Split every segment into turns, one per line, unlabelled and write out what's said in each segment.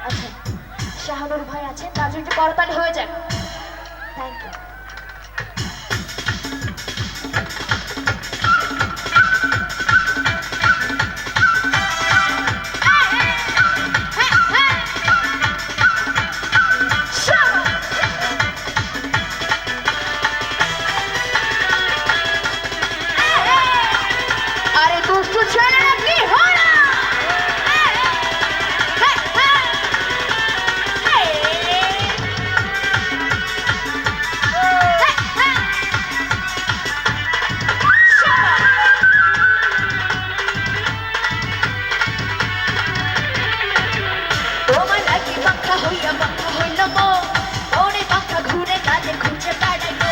আচ্ছা, শাহানুর ভাই আছেন, তার জন্য করতালি হয়ে যাক। Thank you. আরে দুষ্টু ছেলেরা কি হলো? তোমার লাগি পাখা হইয়া পাখা হইল গো, ওরে পাখা ঘুরে কাজে খুঁজে বেড়াইলো।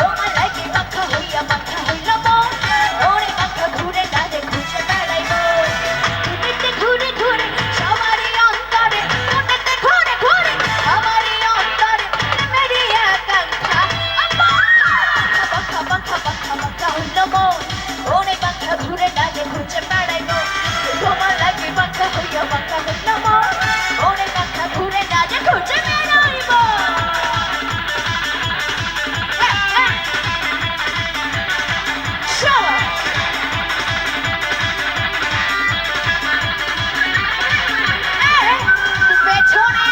তোমার লাগি পাখা হইয়া পাখা হইল গো, ওরে পাখা ঘুরে কাজে খুঁজে বেড়াইলো। ঘুরিতে ঘুরে ঘুরে সবারই অন্তরে, মনেতে ঘুরে ঘুরে সবারই অন্তরে মেরি আকাঙ্ক্ষা। পাখা পাখা পাখা পাখা হইল গো, ওরে পাখা ঘুরে কাজে খুঁজে বেড়াইলো। তোমার লাগি পাখা হইয়া পাখা হইল গো, ওরে পাখা ঘুরে কাজে খুঁজে বেড়াইবো। পেছনে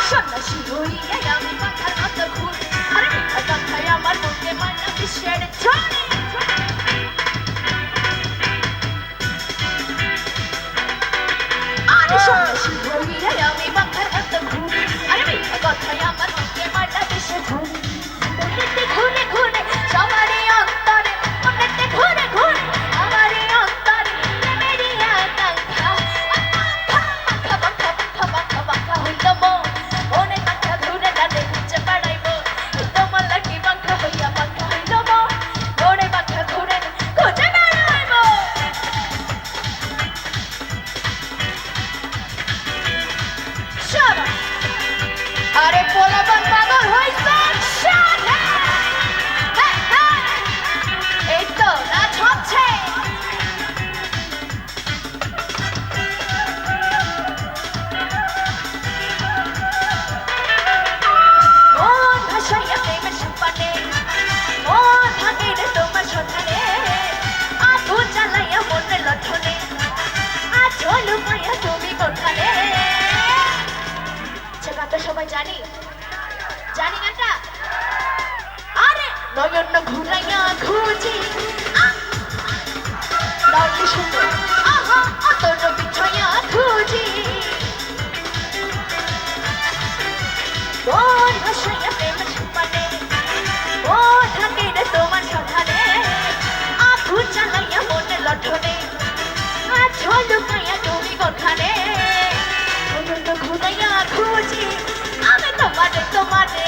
সন্ন্যাসী হইয়া আমি পাখার মতো ঘুরে, আরে মিঠা কথায় আমার মধ্যে মানা বিশ্বের ঝড়ে। আরে সন্ন্যাসী হইয়া আমি পাখার মতো ঘুরে, আরে মিঠা কথায় আমার মধ্যে মানা বিশ্বের ঝড়ে। মনেতে ঘুরে ঘুরে সবারই অন্তরে, মনেতে ঘুরে ঘুরে আমারই অন্তরে মেরি আকাঙ্ক্ষা। পাখা পাখা পাখা পাখা পাখা হইল মন, ওরে পাখা ঘুরে কাজে খুঁজে বেড়াইবো। তোমার লাগি পাখা হইয়া পাখা হইল মন, ওরে পাখা ঘুরে খুঁজে বেড়াইবো। শাবাশ! আরে পোলাপান পাগল হইছে, এই তো নাচ হচ্ছে। মন ভাসাইয়া প্রেমের সুপানে, মন ভাঙে রে তোমার সন্ধানে, আগুন জ্বালাইয়া মনের লঠনে, আজ লুকাইয়া তুমি কোথানে। সে গানটা সবাই জানি, জানি গানটা। আরে নয়ন ঘুরাইয়া খুঁজি, লাউলি সুন্দর আহা অতর বিছাইয়া খুঁজি। মন ভাসাইয়া প্রেমের সুপানে, মন থাকে রে তোমার সন্ধানে, আগুন জ্বালাইয়া মনের লঠনে, আজ লুকাইয়া তুমি কোথানে। নয়ন ঘুরাইয়া খুঁজি আমি তোমারে তোমারে।